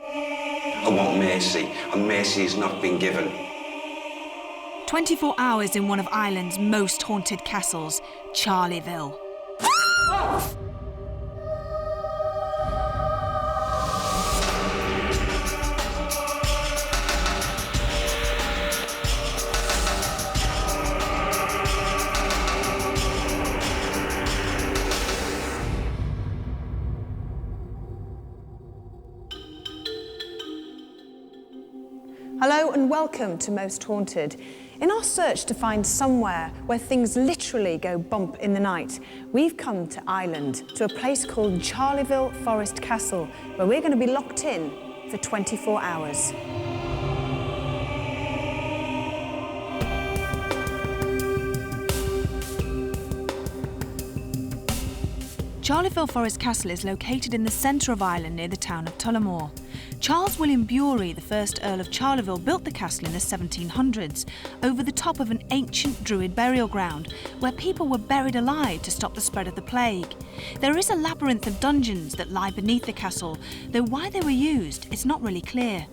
I want mercy, and mercy has not been given. 24 hours in one of Ireland's most haunted castles, Charleville. Hello and welcome to Most Haunted. In our search to find somewhere where things literally go bump in the night, we've come to Ireland, to a place called Charleville Forest Castle, where we're going to be locked in for 24 hours. Charleville Forest Castle is located in the centre of Ireland near the town of Tullamore. Charles William Bury, the first Earl of Charleville, built the castle in the 1700s over the top of an ancient Druid burial ground where people were buried alive to stop the spread of the plague. There is a labyrinth of dungeons that lie beneath the castle, though why they were used is not really clear.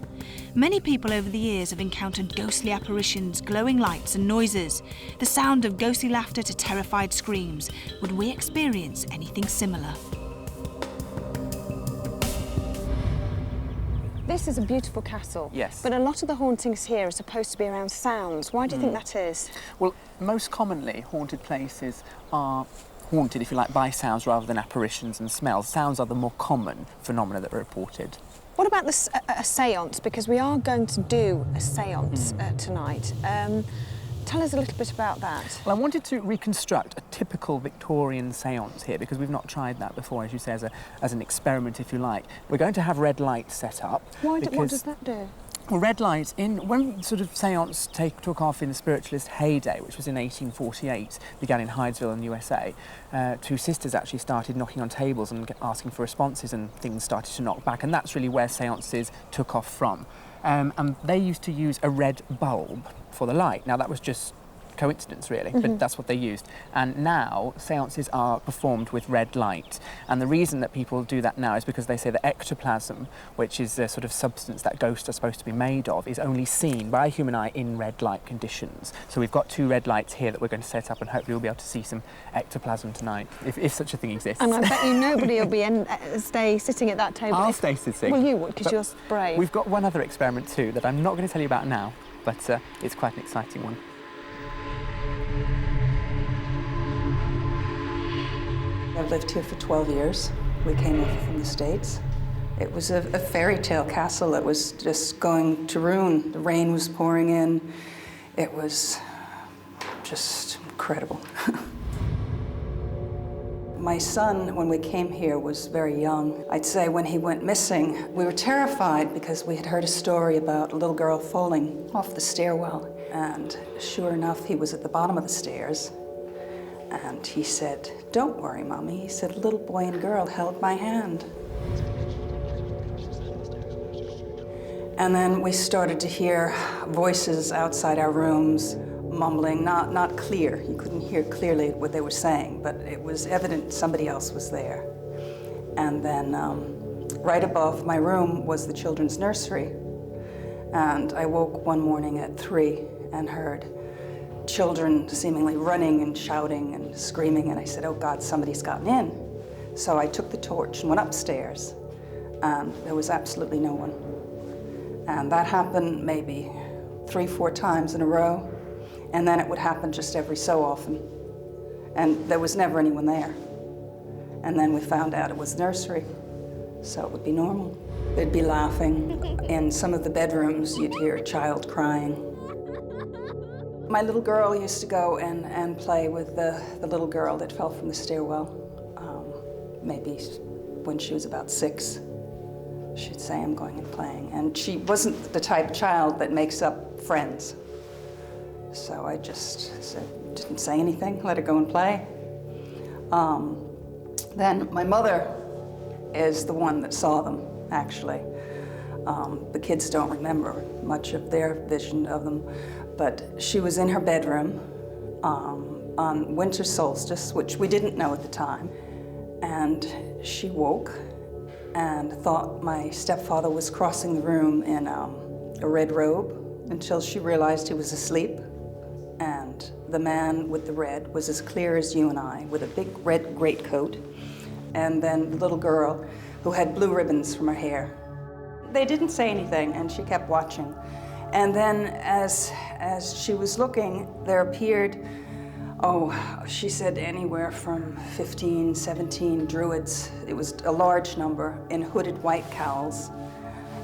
Many people over the years have encountered ghostly apparitions, glowing lights and noises. The sound of ghostly laughter to terrified screams. Would we experience anything similar? This is a beautiful castle. Yes. But a lot of the hauntings here are supposed to be around sounds. Why do you think that is? Well, most commonly, haunted places are haunted, if you like, by sounds rather than apparitions and smells. Sounds are the more common phenomena that are reported. What about this, a séance? Because we are going to do a séance tonight. Tell us a little bit about that. Well, I wanted to reconstruct a typical Victorian séance here because we've not tried that before, as you say, as an experiment, if you like. We're going to have red lights set up. What does that do? Well, red lights, when sort of séance took off in the spiritualist heyday, which was in 1848, began in Hydesville in the USA, two sisters actually started knocking on tables and asking for responses, and things started to knock back, and that's really where séances took off from. And they used to use a red bulb for the light. Now, that was just coincidence, really, but that's what they used. And now, séances are performed with red light. And the reason that people do that now is because they say that ectoplasm, which is the sort of substance that ghosts are supposed to be made of, is only seen by a human eye in red light conditions. So we've got two red lights here that we're going to set up, and hopefully we'll be able to see some ectoplasm tonight, if such a thing exists. And I bet you nobody will be stay sitting at that table. I'll stay sitting. Well, you would, because you're brave. We've got one other experiment too that I'm not going to tell you about now, but it's quite an exciting one. I've lived here for 12 years. We came over from the States. It was a fairy tale castle that was just going to ruin. The rain was pouring in. It was just incredible. My son, when we came here, was very young. I'd say when he went missing, we were terrified because we had heard a story about a little girl falling off the stairwell. And sure enough, he was at the bottom of the stairs. And he said, "Don't worry, Mommy." He said, "A little boy and girl held my hand." And then we started to hear voices outside our rooms, mumbling, not clear. You couldn't hear clearly what they were saying, but it was evident somebody else was there. And then right above my room was the children's nursery. And I woke one morning at 3 and heard children seemingly running and shouting and screaming, and I said, "Oh God, somebody's gotten in." So I took the torch and went upstairs, and there was absolutely no one. And that happened maybe 3-4 times in a row, and then it would happen just every so often, and there was never anyone there. And then we found out it was nursery, so it would be normal. They'd be laughing. In some of the bedrooms, you'd hear a child crying. My little girl used to go and play with the little girl that fell from the stairwell. Maybe when she was about 6, she'd say, "I'm going and playing." And she wasn't the type of child that makes up friends. So I just didn't say anything, let her go and play. Then my mother is the one that saw them, actually. The kids don't remember much of their vision of them. But she was in her bedroom on winter solstice, which we didn't know at the time. And she woke and thought my stepfather was crossing the room in a red robe until she realized he was asleep. And the man with the red was as clear as you and I, with a big red greatcoat. And then the little girl who had blue ribbons from her hair. They didn't say anything, and she kept watching. And then as she was looking, there appeared, she said anywhere from 15, 17 druids. It was a large number in hooded white cowls.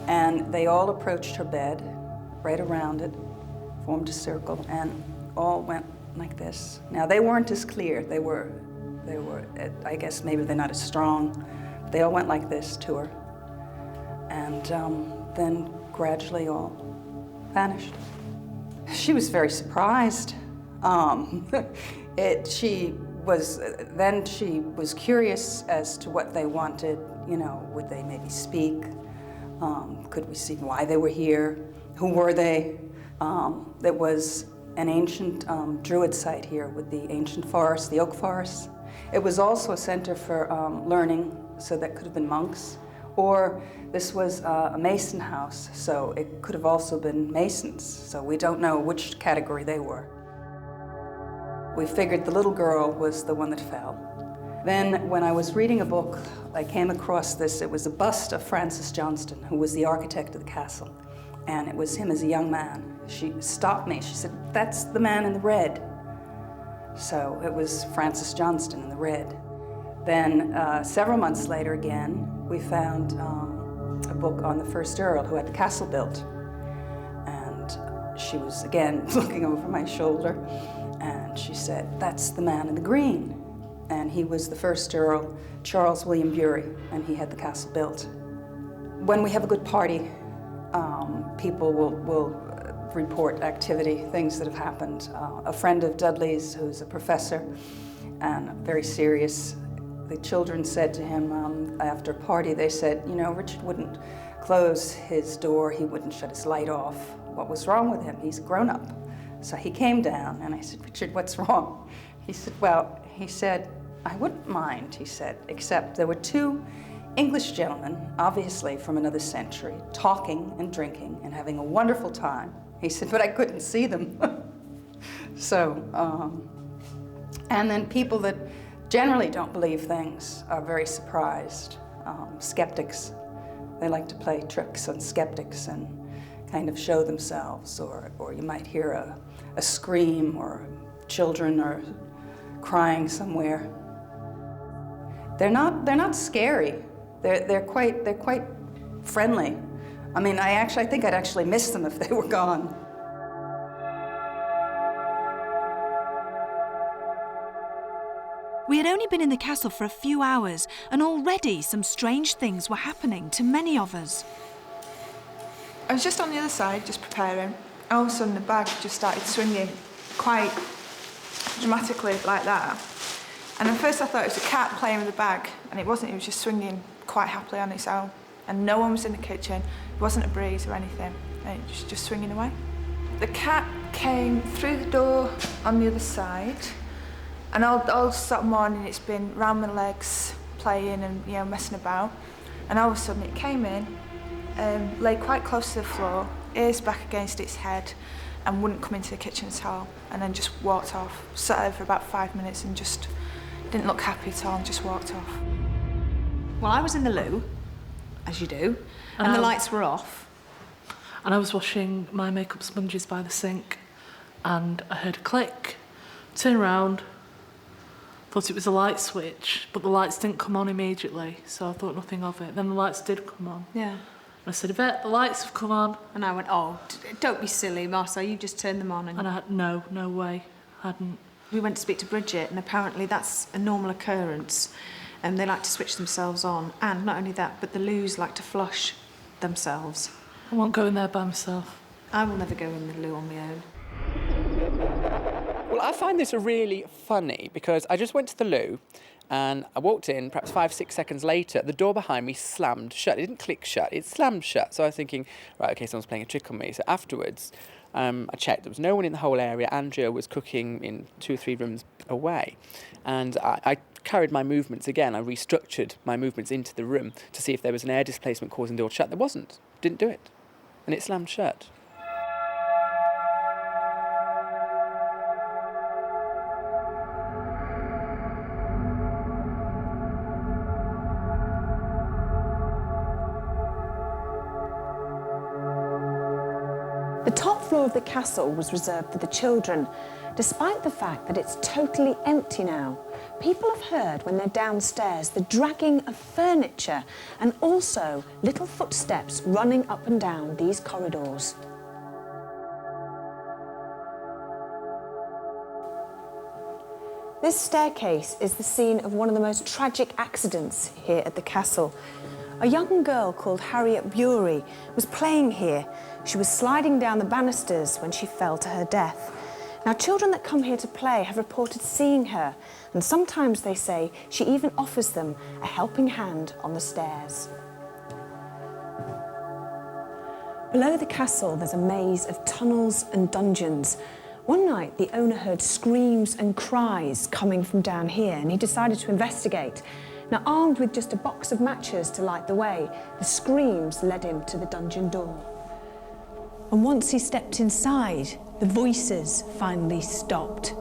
And they all approached her bed, right around it, formed a circle, and all went like this. Now, they weren't as clear. They were, I guess maybe they're not as strong. They all went like this to her. And then gradually all vanished. She was very surprised. She was curious as to what they wanted. You know, would they maybe speak? Could we see why they were here? Who were they? There was an ancient druid site here with the ancient forest, the oak forest. It was also a center for learning, so that could have been monks. Or this was a mason house, so it could have also been masons. So we don't know which category they were. We figured the little girl was the one that fell. Then when I was reading a book, I came across this. It was a bust of Francis Johnston, who was the architect of the castle. And it was him as a young man. She stopped me. She said, "That's the man in the red." So it was Francis Johnston in the red. Then several months later again, we found a book on the first Earl who had the castle built. And she was again looking over my shoulder, and she said, "That's the man in the green." And he was the first Earl, Charles William Bury, and he had the castle built. When we have a good party, people will report activity, things that have happened. A friend of Dudley's, who's a professor and very serious, the children said to him after a party, they said, "You know, Richard wouldn't close his door, he wouldn't shut his light off. What was wrong with him? He's grown up." So he came down, and I said, "Richard, what's wrong?" He said, "Well," he said, "I wouldn't mind," he said, "except there were two English gentlemen, obviously from another century, talking and drinking and having a wonderful time." He said, "But I couldn't see them." So, and then people that generally don't believe things are very surprised. Skeptics, they like to play tricks on skeptics and kind of show themselves, or you might hear a scream, or children are crying somewhere. They're not scary. They're quite friendly. I mean, I think I'd actually miss them if they were gone. We had only been in the castle for a few hours, and already some strange things were happening to many of us. I was just on the other side, just preparing. All of a sudden, the bag just started swinging quite dramatically like that. And at first I thought it was a cat playing with the bag, and it wasn't. It was just swinging quite happily on its own. And no one was in the kitchen. It wasn't a breeze or anything. And it was just swinging away. The cat came through the door on the other side, and all sort of morning it's been round my legs, playing and messing about. And all of a sudden it came in, lay quite close to the floor, ears back against its head, and wouldn't come into the kitchen at all. And then just walked off. Sat there for about 5 minutes and just didn't look happy at all and just walked off. Well, I was in the loo, as you do, and the lights were off. And I was washing my makeup sponges by the sink, and I heard a click, turned around, thought it was a light switch, but the lights didn't come on immediately, so I thought nothing of it. Then the lights did come on. Yeah. And I said, "Yvette, the lights have come on." And I went, "Oh, don't be silly, Marcel, you just turned them on." And I had, no way, hadn't. We went to speak to Bridget, and apparently that's a normal occurrence. And they like to switch themselves on. And not only that, but the loos like to flush themselves. I won't go in there by myself. I will never go in the loo on my own. Well, I find this really funny because I just went to the loo and I walked in, perhaps 5-6 seconds later, the door behind me slammed shut. It didn't click shut, it slammed shut. So I was thinking, right, okay, someone's playing a trick on me. So afterwards, I checked. There was no one in the whole area. Andrea was cooking in 2 or 3 rooms away. And I carried my movements again. I restructured my movements into the room to see if there was an air displacement causing the door to shut. There wasn't. Didn't do it. And it slammed shut. The top floor of the castle was reserved for the children, despite the fact that it's totally empty now. People have heard when they're downstairs the dragging of furniture and also little footsteps running up and down these corridors. This staircase is the scene of one of the most tragic accidents here at the castle. A young girl called Harriet Bury was playing here. She was sliding down the banisters when she fell to her death. Now, children that come here to play have reported seeing her, and sometimes they say she even offers them a helping hand on the stairs. Below the castle, there's a maze of tunnels and dungeons. One night, the owner heard screams and cries coming from down here, and he decided to investigate. Now, armed with just a box of matches to light the way, the screams led him to the dungeon door. And once he stepped inside, the voices finally stopped.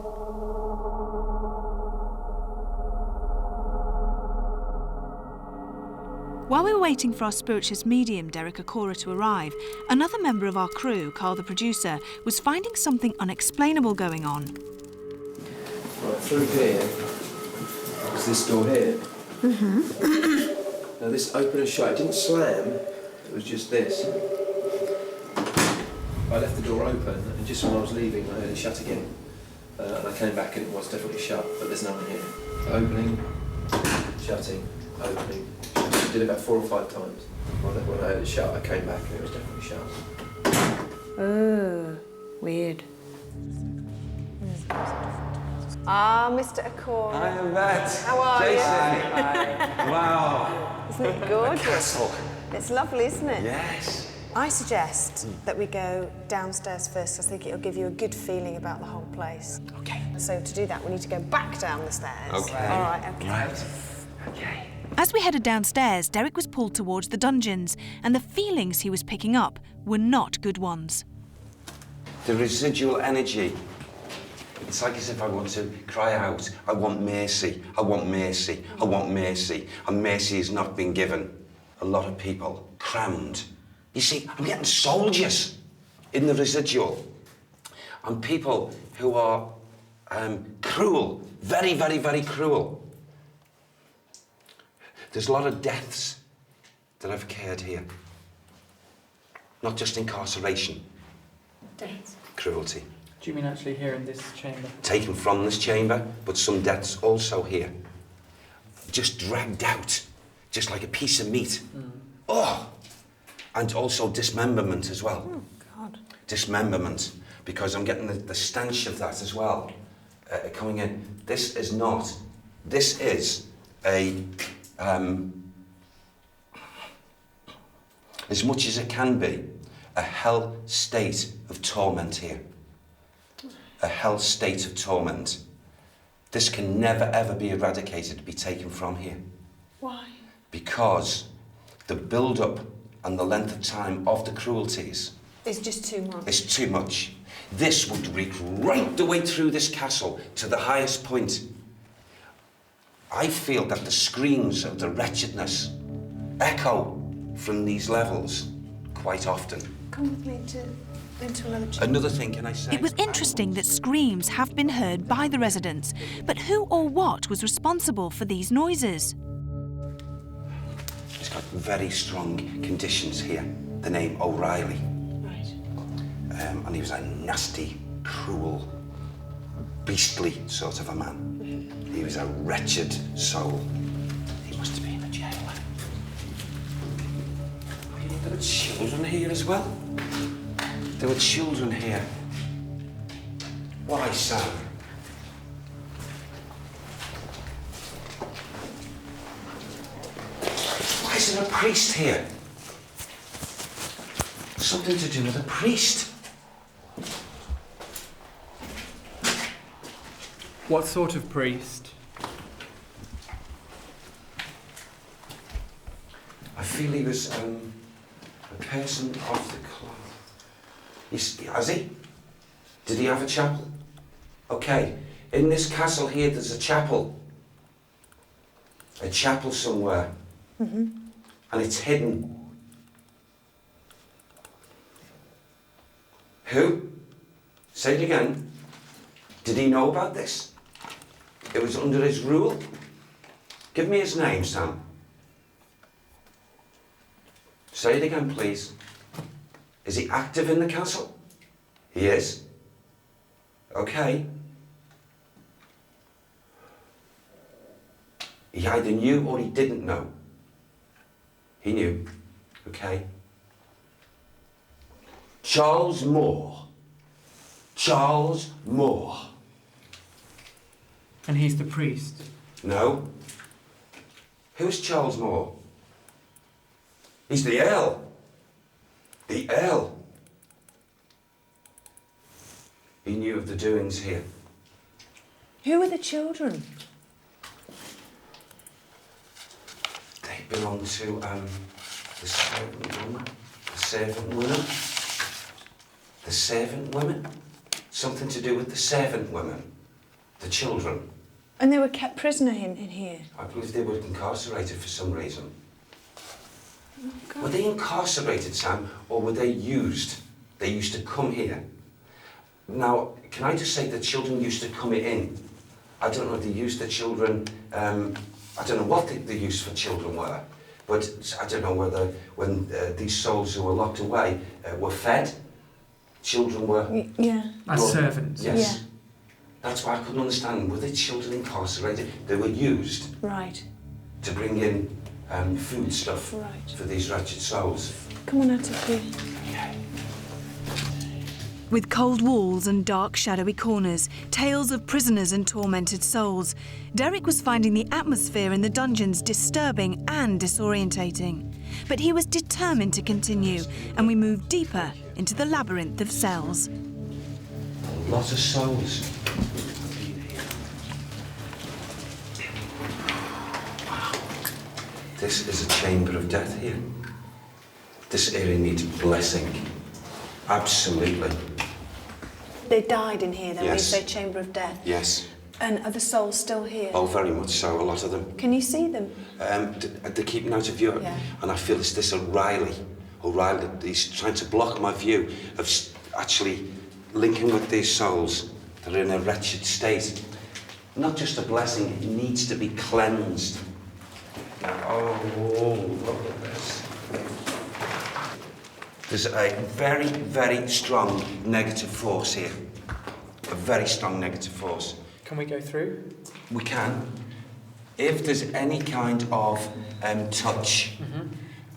While we were waiting for our spiritualist medium, Derek Akora, to arrive, another member of our crew, Carl the producer, was finding something unexplainable going on. Right, through here was this door here. Now this opened and shut, it didn't slam, it was just this. I left the door open and just when I was leaving I heard it shut again. And I came back and it was definitely shut, but there's no one here. Opening, shutting, opening. I did it about 4 or 5 times. When I heard it shut, I came back and it was definitely shut. Oh, weird. Ah, Mr. Akora. I am that. How are Jason. you? Wow. Isn't it gorgeous? Castle. It's lovely, isn't it? Yes. I suggest that we go downstairs first. I think it'll give you a good feeling about the whole place. Okay. So to do that, we need to go back down the stairs. Okay. All right, okay. Right. Okay. As we headed downstairs, Derek was pulled towards the dungeons, and the feelings he was picking up were not good ones. The residual energy. It's like as if I want to cry out, I want mercy, I want mercy, I want mercy, and mercy has not been given. A lot of people crammed. You see, I'm getting soldiers in the residual, and people who are cruel, very, very, very cruel. There's a lot of deaths that have occurred here. Not just incarceration. Deaths. Cruelty. Do you mean actually here in this chamber? Taken from this chamber, but some deaths also here. Just dragged out, just like a piece of meat. Oh! And also dismemberment as well. Oh, God. Dismemberment, because I'm getting the stench of that as well coming in. This is not, this is a, as much as it can be, a hell state of torment here. A hell state of torment. This can never ever be eradicated, be taken from here. Why? Because the build-up and the length of time of the cruelties It's just too much. is too much. This would reach right the way through this castle to the highest point. I feel that the screams of the wretchedness echo from these levels quite often. Come with me into another chamber. Another thing, can I say? It was interesting that screams have been heard by the residents, but who or what was responsible for these noises? He's got very strong conditions here. The name O'Reilly. Right. And he was a nasty, cruel, beastly sort of a man. He was a wretched soul. He must have been a jailer. There were children here as well. There were children here. Why, Sam? Why is there a priest here? Something to do with a priest. What sort of priest? I feel he was a person of the cloth. Has he? Did he have a chapel? Okay, in this castle here there's a chapel. A chapel somewhere. Mm-hmm. And it's hidden. Who? Say it again. Did he know about this? It was under his rule? Give me his name, Sam. Say it again, please. Is he active in the castle? He is. Okay. He either knew or he didn't know. He knew. Okay. Charles Moore. Charles Moore. And he's the priest? No. Who's Charles Moore? He's the Earl. The Earl. He knew of the doings here. Who were the children? They belong to the servant woman. The servant women. The servant women. Something to do with the servant women. The children. And they were kept prisoner in here? I believe they were incarcerated for some reason. Oh, God. Were they incarcerated, Sam, or were they used? They used to come here. Now, can I just say the children used to come in? I don't know if they used the children, I don't know what the use for children were, but I don't know whether when these souls who were locked away were fed, children were... Yeah. As servants? Yes. Yeah. That's why I couldn't understand. Were the children incarcerated? They were used Right. to bring in food stuff Right. for these wretched souls. Come on out of here. With cold walls and dark, shadowy corners, tales of prisoners and tormented souls, Derek was finding the atmosphere in the dungeons disturbing and disorientating. But he was determined to continue, and we moved deeper into the labyrinth of cells. A lot of souls. Wow. This is a chamber of death here. This area needs blessing. Absolutely. They died in here, then, when you Yes. say chamber of death. Yes. And are the souls still here? Oh, very much so, a lot of them. Can you see them? They're keeping out of view. Yeah. And I feel it's this O'Reilly, he's trying to block my view of actually linking with these souls that are in a wretched state. Not just a blessing, it needs to be cleansed. Oh, look at this. There's a very, very strong negative force here. A very strong negative force. Can we go through? We can. If there's any kind of touch,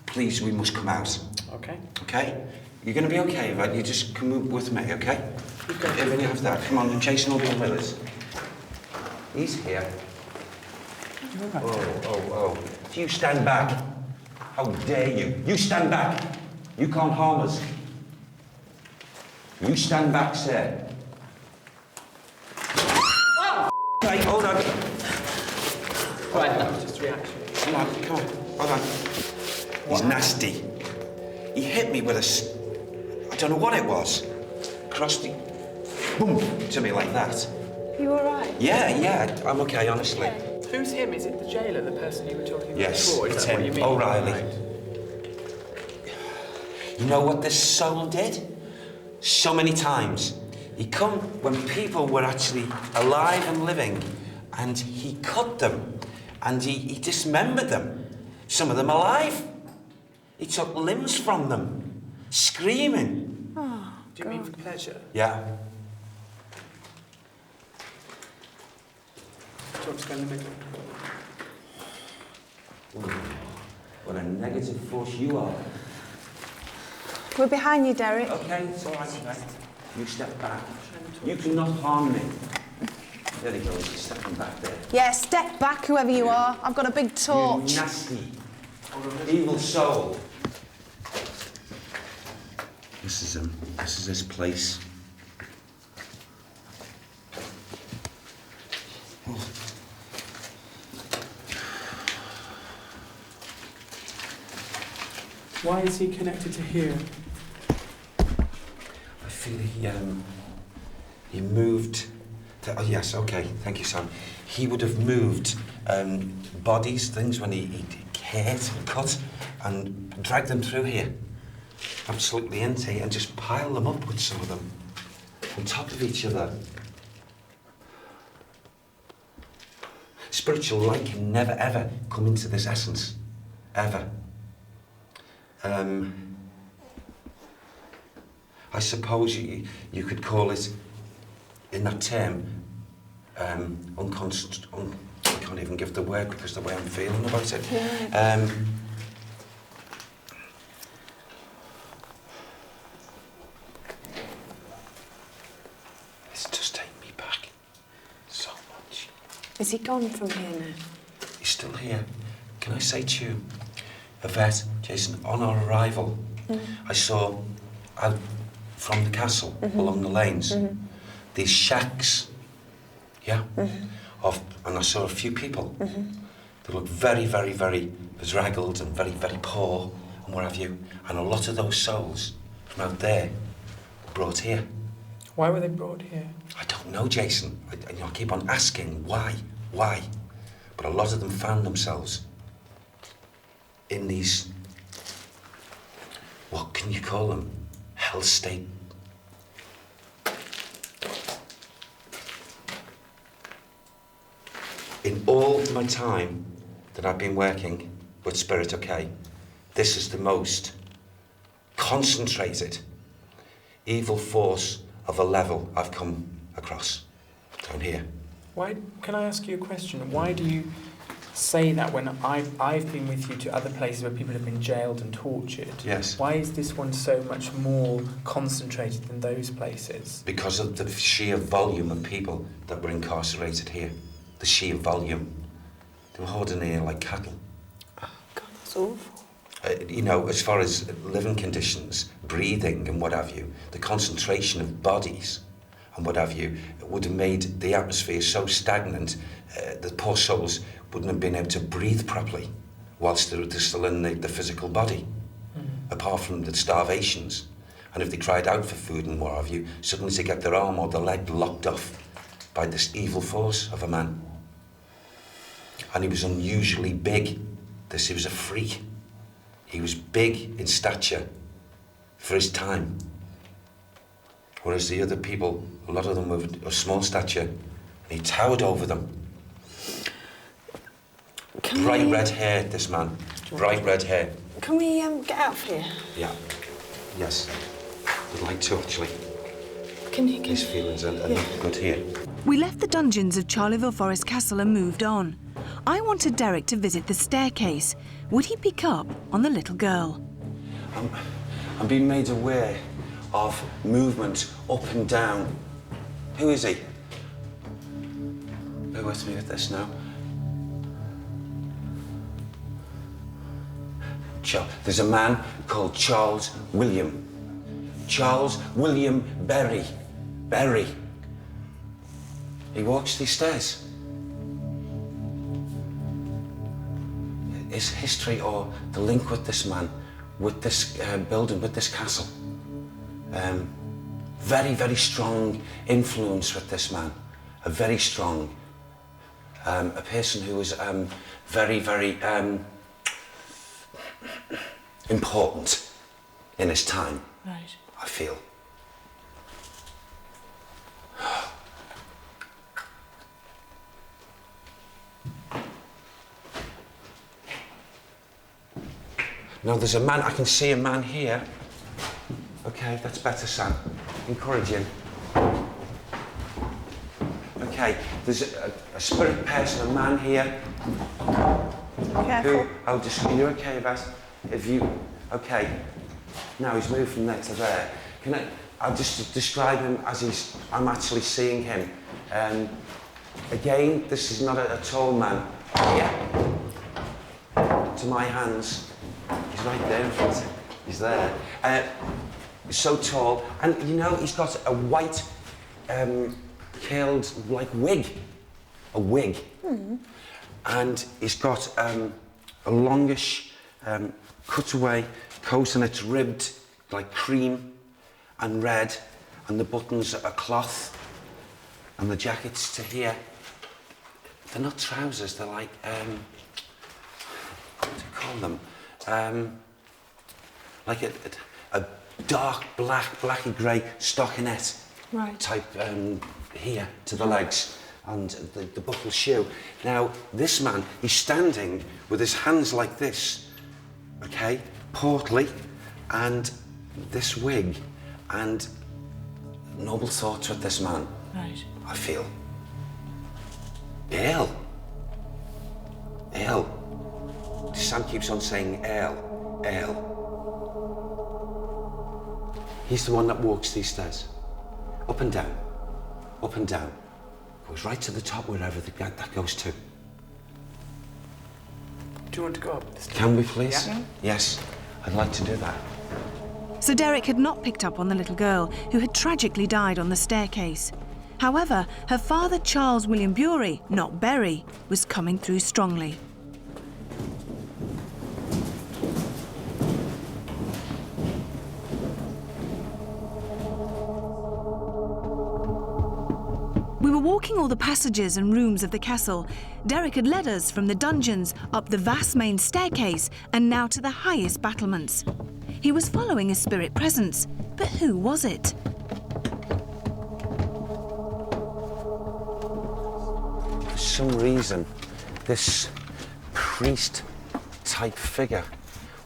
please, we must come out. Okay. Okay? You're going to be okay with that. You just come with me, okay? If you have that, come on, Jason will be with us. He's here. Right. Oh. You stand back. How dare you? You stand back. You can't harm us. You stand back, sir. Right, hold on. Right, that was just a reaction. Come on, hold on. He's nasty. He hit me with I don't know what it was. Across the... Boom! To me like that. You all right? Yeah, I'm okay, honestly. Who's him? Is it the jailer, the person you were talking about Yes, before? Is it's that what him, you mean? O'Reilly. Right. You know what this soul did? So many times. He come when people were actually alive and living, and he cut them, and he dismembered them. Some of them alive. He took limbs from them, screaming. Oh, Do you mean for pleasure? Yeah. Do you want to go in the middle? Ooh, what a negative force you are. We're behind you, Derek. Okay, it's all right, okay. You step back. You cannot harm me. There he goes, he's stepping back there. Yeah, step back, whoever you are. I've got a big torch. You nasty, evil soul. This is him. This is his place. Oh. Why is he connected to here? I feel he moved. Oh yes, okay, thank you, Sam. He would have moved bodies, things when he hit and cut, and dragged them through here, absolutely empty, and just piled them up with some of them on top of each other. Spiritual light can never ever come into this essence, ever. I suppose you could call it, in that term, I can't even give the word because the way I'm feeling about it. Yeah. It's just taken me back so much. Is he gone from here now? He's still here. Can I say to you, Yvette, Jason, on our arrival, I saw out from the castle, along the lanes, these shacks, yeah, and I saw a few people. They looked very, very, very bedraggled and very, very poor and what have you. And a lot of those souls from out there were brought here. Why were they brought here? I don't know, Jason. I keep on asking why. But a lot of them found themselves in these, what can you call them? Hell state. In all my time that I've been working with Spirit OK, this is the most concentrated evil force of a level I've come across down here. Why, can I ask you a question? Why do you say that when I've been with you to other places where people have been jailed and tortured? Yes. Why is this one so much more concentrated than those places? Because of the sheer volume of people that were incarcerated here. The sheer volume. They were hoarding here like cattle. Oh, God, that's awful. You know, as far as living conditions, breathing and what have you, the concentration of bodies and what have you, would have made the atmosphere so stagnant the poor souls wouldn't have been able to breathe properly whilst they're still in the physical body, apart from the starvations. And if they cried out for food and what have you, suddenly to get their arm or their leg locked off by this evil force of a man. And he was unusually big. He was a freak. He was big in stature for his time. Whereas the other people, a lot of them were of small stature, and he towered over them. Bright red hair, this man. Bright red hair. Can we get out of here? Yeah. Yes. I'd like to, actually. His feelings are not good here. We left the dungeons of Charleville Forest Castle and moved on. I wanted Derek to visit the staircase. Would he pick up on the little girl? I'm being made aware of movement up and down. Who is he? Bear with me with this now. There's a man called Charles William. Charles William Berry. Berry. He walks these stairs. His history or the link with this man, with this building, with this castle. Very, very strong influence with this man. A very strong, a person who was very, very important in his time. Right. I feel. Now there's a man, I can see a man here. Okay, that's better, Sam. Encouraging. Okay, there's a spirit person, a man here. Careful. Who, I'll just, you're okay, Beth? If you, okay. Now he's moved from there to there. I'll just describe him as I'm actually seeing him. Again, this is not a tall man. Here. To my hands. He's right there in front. He's there. So tall. And you know, he's got a white, curled, like wig. A wig. And he's got a longish cut away coat, and it's ribbed like cream and red, and the buttons are cloth, and the jackets to here. They're not trousers, they're like, what do you call them? Like a dark blacky grey stockinette type here to the legs, and the buckle shoe. Now, this man, he's standing with his hands like this, okay, portly, and this wig, and noble thoughts with this man. Right. I feel ill. Sam keeps on saying ill. He's the one that walks these stairs, up and down, goes right to the top wherever that goes to. Do you want to go up? Can we please? Yeah. Yes, I'd like to do that. So Derek had not picked up on the little girl who had tragically died on the staircase. However, her father, Charles William Bury, not Berry, was coming through strongly. We were walking all the passages and rooms of the castle. Derek had led us from the dungeons up the vast main staircase and now to the highest battlements. He was following a spirit presence, but who was it? For some reason, this priest-type figure,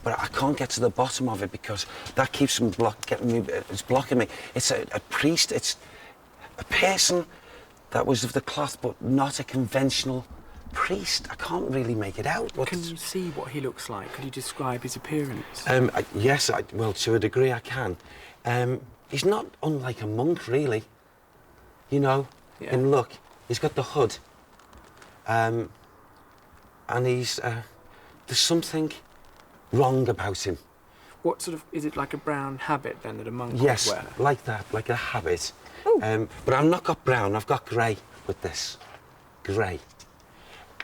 but I can't get to the bottom of it because that keeps him it's blocking me. It's a priest, it's a person that was of the cloth, but not a conventional priest. I can't really make it out. Can you see what he looks like? Could you describe his appearance? Yes, well, to a degree I can. He's not unlike a monk, really. You know, in look. He's got the hood. And he's... there's something wrong about him. What sort of... Is it like a brown habit, then, that a monk would Yes, wear? like that, like a habit. But I've not got brown, I've got grey with this. Grey.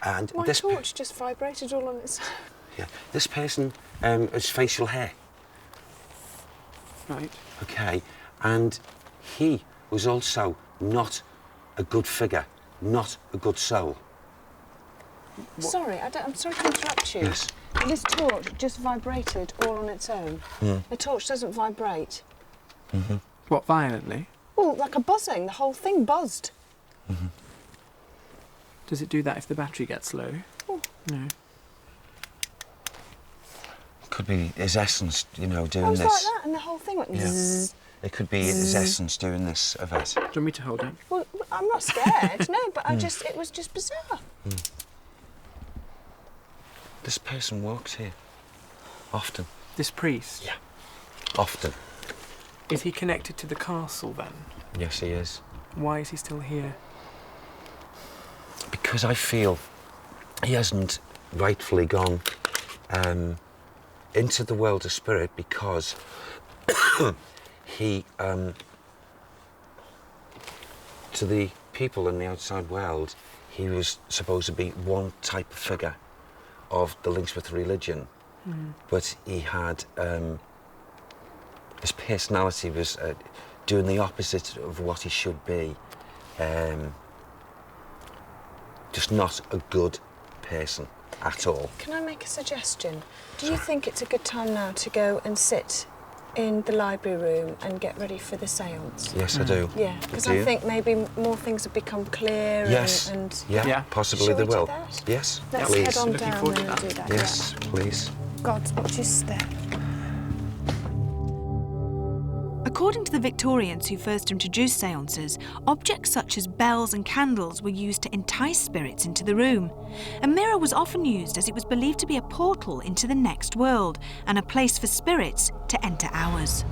And My this torch just vibrated all on its... Yeah, this person has facial hair. Right. Okay, and he was also not a good figure, not a good soul. Sorry, I'm sorry to interrupt you. Yes. This torch just vibrated all on its own. The torch doesn't vibrate. What, violently? Well, like a buzzing. The whole thing buzzed. Does it do that if the battery gets low? Oh. No. Could be his essence, you know, doing I was this. like that, and the whole thing went zzz. It could be his essence doing this of it. Do you want me to hold it? Well, I'm not scared, no, but it was just bizarre. This person walks here. Often. This priest? Yeah. Often. Is he connected to the castle, then? Yes, he is. Why is he still here? Because I feel he hasn't rightfully gone into the world of spirit because he, to the people in the outside world, he was supposed to be one type of figure of the links with religion, but he had, his personality was doing the opposite of what he should be. Just not a good person at all. Can I make a suggestion? Do you think it's a good time now to go and sit in the library room and get ready for the séance? Yes, I do. Yeah, because Do I you? think maybe more things have become clear. Yes. And Yeah, possibly Shall they we do will. that? Yes, let's please. head on Looking down forward then to and that. do that. Yes, please. God, watch your step. According to the Victorians who first introduced séances, objects such as bells and candles were used to entice spirits into the room. A mirror was often used as it was believed to be a portal into the next world and a place for spirits to enter ours.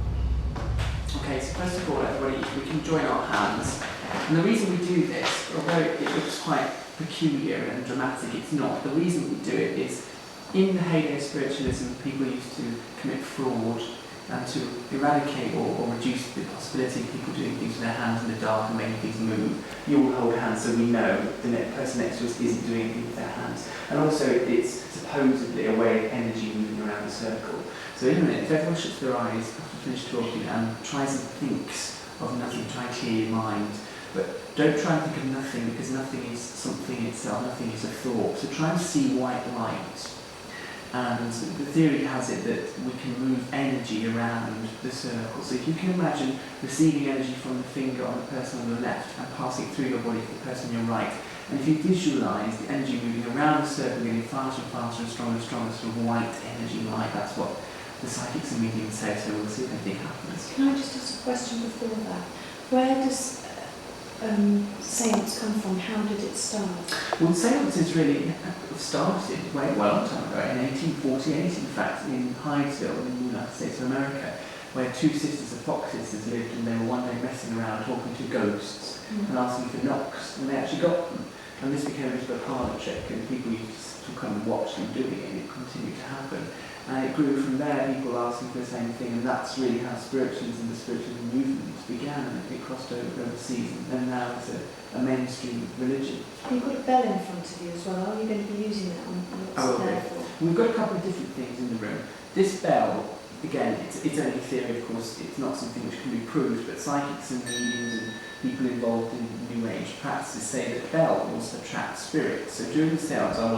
Okay, so first of all, everybody, we can join our hands. And the reason we do this, although it looks quite peculiar and dramatic, it's not. The reason we do it is, in the heyday of spiritualism, people used to commit fraud to eradicate or reduce the possibility of people doing things with their hands in the dark and making things move. You all hold hands so we know the person next to us isn't doing anything with their hands. And also it's supposedly a way of energy moving around the circle. So in a minute, if everyone shuts their eyes after finish talking and tries and thinks of nothing, try and clear your mind. But don't try and think of nothing, because nothing is something itself, nothing is a thought. So try and see white light. And the theory has it that we can move energy around the circle. So if you can imagine receiving energy from the finger on the person on the left and passing through your body to the person on your right, and if you visualise the energy moving around the circle, getting faster and faster and stronger, sort of white energy light, that's what the psychics and mediums say, so we'll see if anything happens. Can I just ask a question before that? Where does séance come from? How did it start? Well, séances really started a long time ago, in 1848 in fact, in Hydesville in the United States of America, where two sisters, the Fox sisters, lived, and they were one day messing around talking to ghosts and asking for knocks, and they actually got them. And this became a bit of a parlour trick, and people used to come and watch them doing it, and it continued to happen. And it grew from there, people asking for the same thing, and that's really how spiritualism and the spiritualism movement began, and it crossed over overseas, and now it's a mainstream religion. You've got a bell in front of you as well. Are you going to be using that on what's there for? We've got a couple of different things in the room. This bell, again, it's only theory, of course, it's not something which can be proved, but psychics and mediums and people involved in New Age practices say that bells attract spirits. So during the seance, I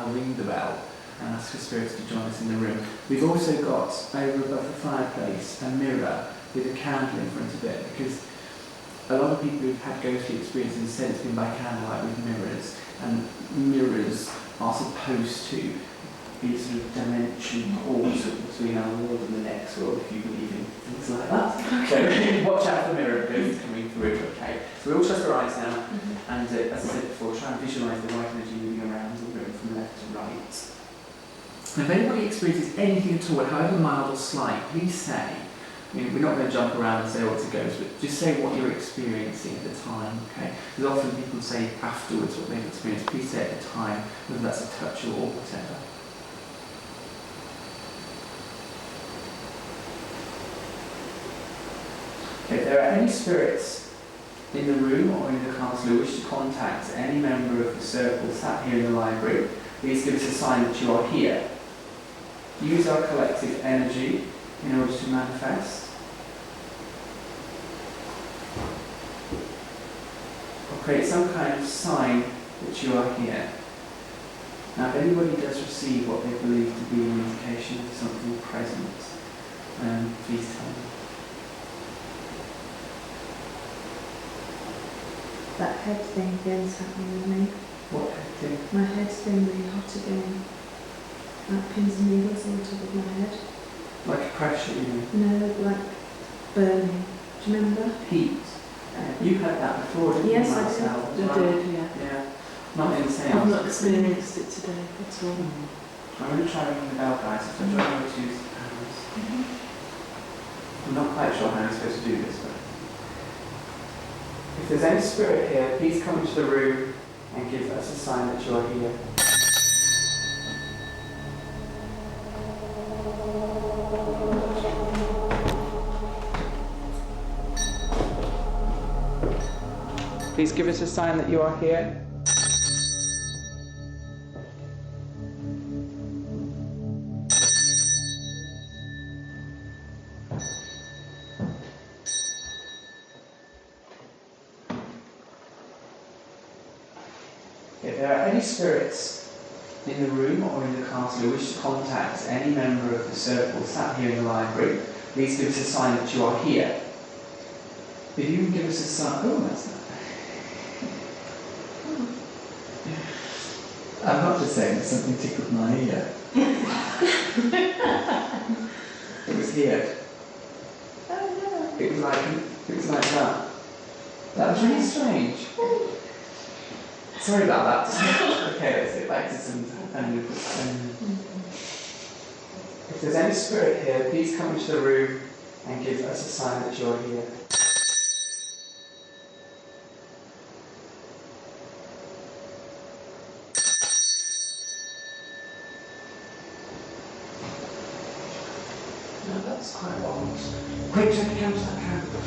will ring the bell and ask for spirits to join us in the room. We've also got, over above the fireplace, a mirror with a candle in front of it, because a lot of people who've had ghostly experiences said it's been by candlelight with mirrors, and mirrors are supposed to be a sort of dimension portal between our world and the next world, if you believe in things like that. So watch out for the mirror, ghosts coming through, okay? So we all shut our eyes now, and as I said before, try and visualise the white energy moving around the room from left to right. And if anybody experiences anything at all, however mild or slight, please say. We're not going to jump around and say, oh, it's a ghost, but just say what you're experiencing at the time, okay? Because often people say afterwards what they've experienced. Please say at the time, whether that's a touch or whatever. Okay, if there are any spirits in the room or in the castle who wish to contact any member of the circle sat here in the library, please give us a sign that you are here. Use our collective energy in order to manifest. Or create some kind of sign that you are here. Now, if anybody does receive what they believe to be an indication of something present, please tell me. That head thing again's happening with me. What head thing? My head's been really hot again. Like pins and needles on the top of my head. Like a pressure, you mean? No, like burning. Do you remember? Heat. You had that before, didn't yes, you, Marcel? I did, yeah. Yeah. Not in the seance. I've not experienced it today at all. I'm going to try ringing the bell, guys. If I try to use hands. I'm not quite sure how I'm supposed to do this, but if there's any spirit here, please come into the room and give us a sign that you are here. Please give us a sign that you are here. If there are any spirits in the room or in the castle who wish to contact any member of the circle sat here in the library, please give us a sign that you are here. If you can give us a sign... Oh, that's not... I'm not just saying that something tickled my ear. It was here. Oh no. It was like that. That was really strange. Sorry about that. Okay, let's get back to some If there's any spirit here, please come into the room and give us a sign that you're here. No, that's quite bold. Quick, check the camera, that candle.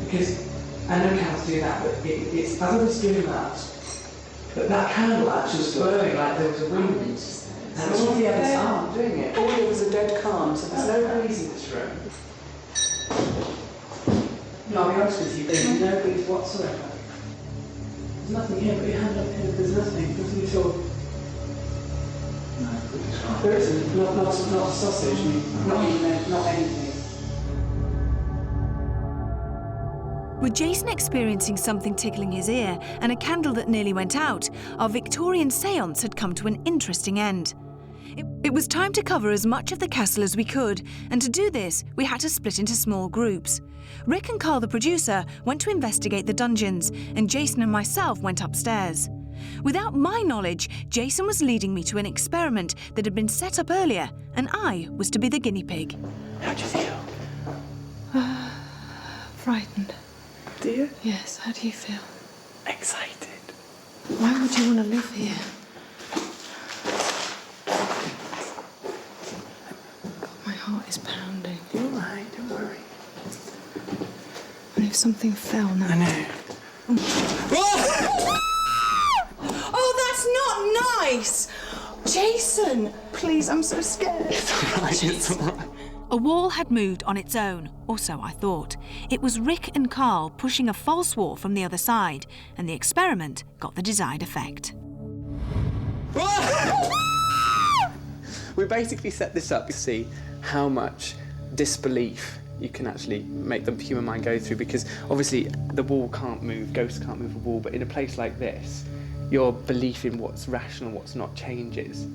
Because I know candles do that, but it's as I was doing that candle actually was glowing like there was a wind. And all the others aren't doing it. All there was a dead calm, so there's no breeze in this room. No, I'll be honest with you, there's no breeze whatsoever. There's nothing here, put your hand up here, there's nothing at all. No, there isn't, not a sausage, not even, not anything. With Jason experiencing something tickling his ear and a candle that nearly went out, our Victorian séance had come to an interesting end. It was time to cover as much of the castle as we could, and to do this, we had to split into small groups. Rick and Carl, the producer, went to investigate the dungeons, and Jason and myself went upstairs. Without my knowledge, Jason was leading me to an experiment that had been set up earlier, and I was to be the guinea pig. How do you feel? Frightened. Do you? Yes, how do you feel? Excited. Why would you want to live here? God, my heart is pounding. You're all right, don't worry. And if something fell now... I know. Oh, that's not nice! Jason! Please, I'm so scared. It's all right. A wall had moved on its own, or so I thought. It was Rick and Carl pushing a false wall from the other side, and the experiment got the desired effect. We basically set this up to see how much disbelief you can actually make the human mind go through, because obviously the wall can't move, ghosts can't move a wall, but in a place like this, your belief in what's rational, what's not, changes.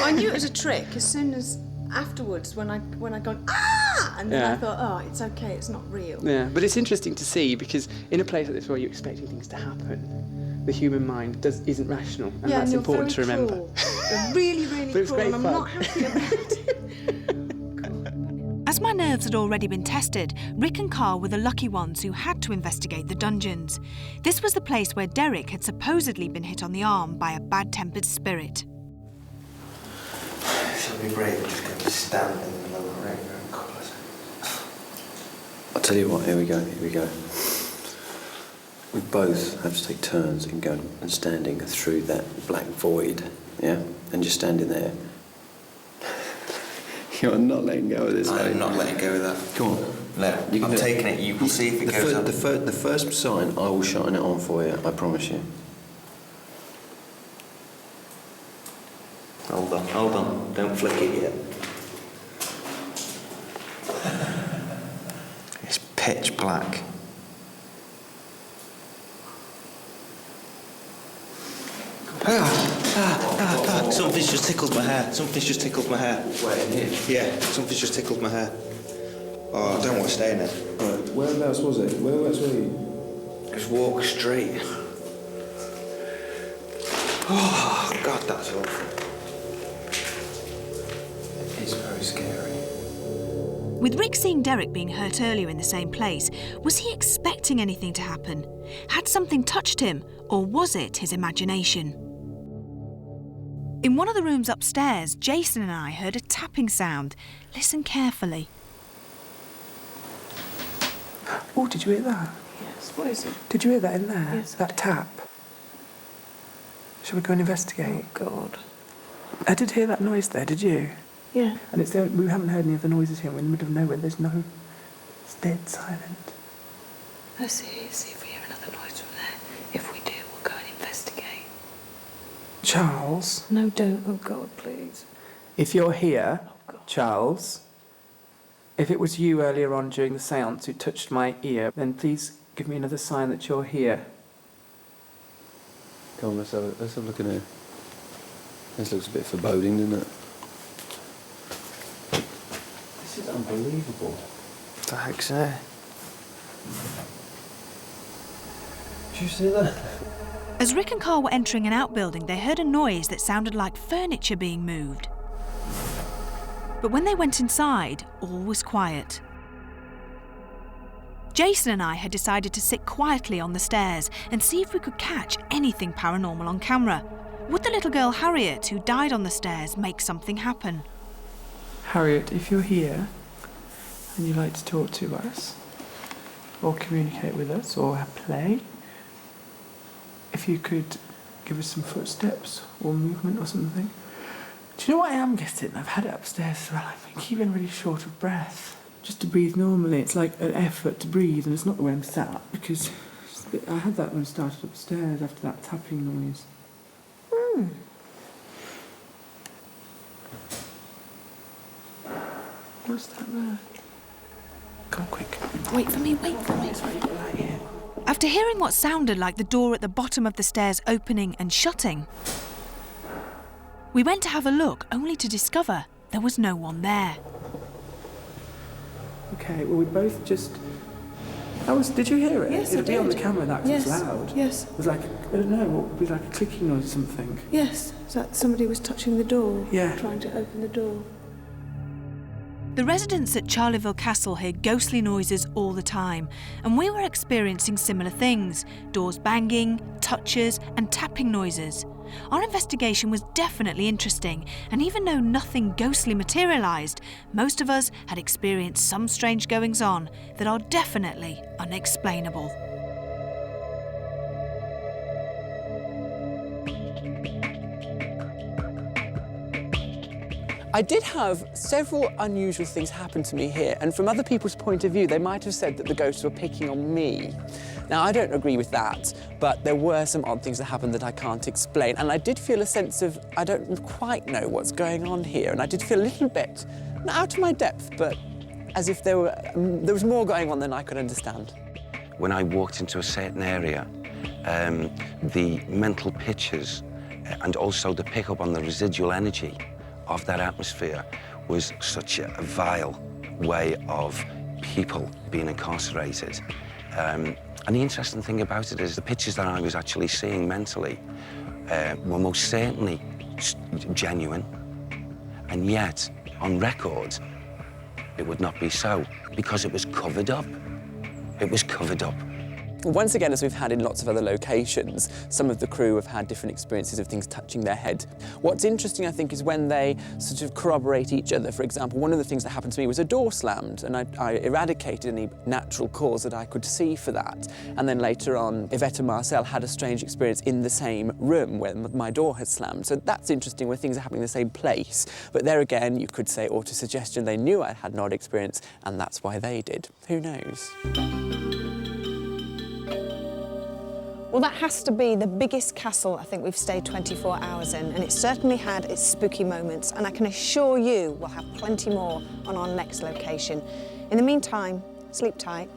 I knew it was a trick as soon as afterwards when I gone, ah! And then I thought, oh, it's okay, it's not real. Yeah, but it's interesting to see, because in a place like this where you're expecting things to happen, the human mind isn't rational, and that's and important to very remember. Cruel. They're really, really But it's cruel, great and I'm fun. not happy about it. As my nerves had already been tested, Rick and Carl were the lucky ones who had to investigate the dungeons. This was the place where Derek had supposedly been hit on the arm by a bad-tempered spirit. Shall we break? We're just going to stand in the middle of the ring for a couple of seconds. I'll tell you what, here we go. We both have to take turns in going and standing through that black void, yeah? And just standing there. You're not letting go of this, mate. I'm not letting go of that. Come on. No, I'm taking it. You will see if it goes up. The first sign, I will shine it on for you, I promise you. Hold on. Don't flick it yet. It's pitch black. Something's just tickled my hair. Wait, in here? Yeah, something's just tickled my hair. Oh, I don't want to stay in it. Right, whereabouts was it? Whereabouts were you? Just walk straight. Oh, God, that's awful. It's very scary. With Rick seeing Derek being hurt earlier in the same place, was he expecting anything to happen? Had something touched him, or was it his imagination? In one of the rooms upstairs, Jason and I heard a tapping sound. Listen carefully. Oh, did you hear that? Yes, what is it? Did you hear that in there? Yes. That tap? Shall we go and investigate? Oh, God. I did hear that noise there, did you? Yeah. And we haven't heard any of the noises here. We're in the middle of nowhere. It's dead silent. Let's see if we hear another noise from there. If we do, we'll go and investigate. Charles? No, don't. Oh, God, please. If you're here, Charles, if it was you earlier on during the séance who touched my ear, then please give me another sign that you're here. Come on, let's have a look in here. This looks a bit foreboding, doesn't it? This is unbelievable. What the heck's there? Did you see that? As Rick and Carl were entering an outbuilding, they heard a noise that sounded like furniture being moved. But when they went inside, all was quiet. Jason and I had decided to sit quietly on the stairs and see if we could catch anything paranormal on camera. Would the little girl Harriet, who died on the stairs, make something happen? Harriet, if you're here, and you like to talk to us, or communicate with us, or play, if you could give us some footsteps or movement or something. Do you know what I am getting? I've had it upstairs as well. I've been keeping really short of breath. Just to breathe normally, it's like an effort to breathe, and it's not the way I'm sat, because I had that when I started upstairs after that tapping noise. What's that there? Come on, quick. Wait for me, wait for me. After hearing what sounded like the door at the bottom of the stairs opening and shutting, we went to have a look, only to discover there was no one there. Okay, well, we both just... Did you hear it? Yes, It'd I be did. on the camera, that, 'cause Yes. it's loud. Yes. It was like, I don't know, what would be like a clicking noise or something. Yes, is that somebody was touching the door? Yeah. Trying to open the door. The residents at Charleville Castle hear ghostly noises all the time, and we were experiencing similar things: doors banging, touches and tapping noises. Our investigation was definitely interesting, and even though nothing ghostly materialised, most of us had experienced some strange goings-on that are definitely unexplainable. I did have several unusual things happen to me here, and from other people's point of view, they might have said that the ghosts were picking on me. Now, I don't agree with that, but there were some odd things that happened that I can't explain, and I did feel a sense of, I don't quite know what's going on here, and I did feel a little bit, not out of my depth, but as if there was more going on than I could understand. When I walked into a certain area, the mental pictures and also the pickup on the residual energy of that atmosphere was such a vile way of people being incarcerated. And the interesting thing about it is the pictures that I was actually seeing mentally were most certainly genuine, and yet, on record, it would not be so, because it was covered up. It was covered up. Once again, as we've had in lots of other locations, some of the crew have had different experiences of things touching their head. What's interesting, I think, is when they sort of corroborate each other. For example, one of the things that happened to me was a door slammed, and I eradicated any natural cause that I could see for that. And then later on, Yvette and Marcel had a strange experience in the same room where my door had slammed. So that's interesting when things are happening in the same place. But there again, you could say autosuggestion. They knew I had an odd experience, and that's why they did. Who knows? Well, that has to be the biggest castle I think we've stayed 24 hours in, and it certainly had its spooky moments, and I can assure you we'll have plenty more on our next location. In the meantime, sleep tight.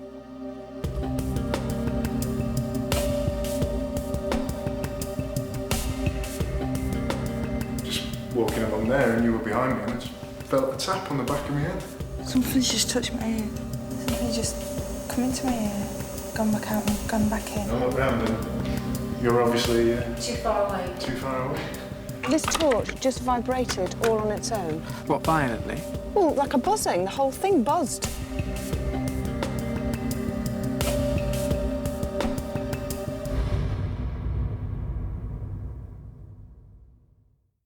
Just walking along there and you were behind me and I just felt a tap on the back of my head. Something's just touched my ear. Something's just come into my ear, gone back out and gone back in. I looked round and you're obviously Too far away. too far away. This torch just vibrated all on its own. What, violently? Well, like a buzzing, the whole thing buzzed.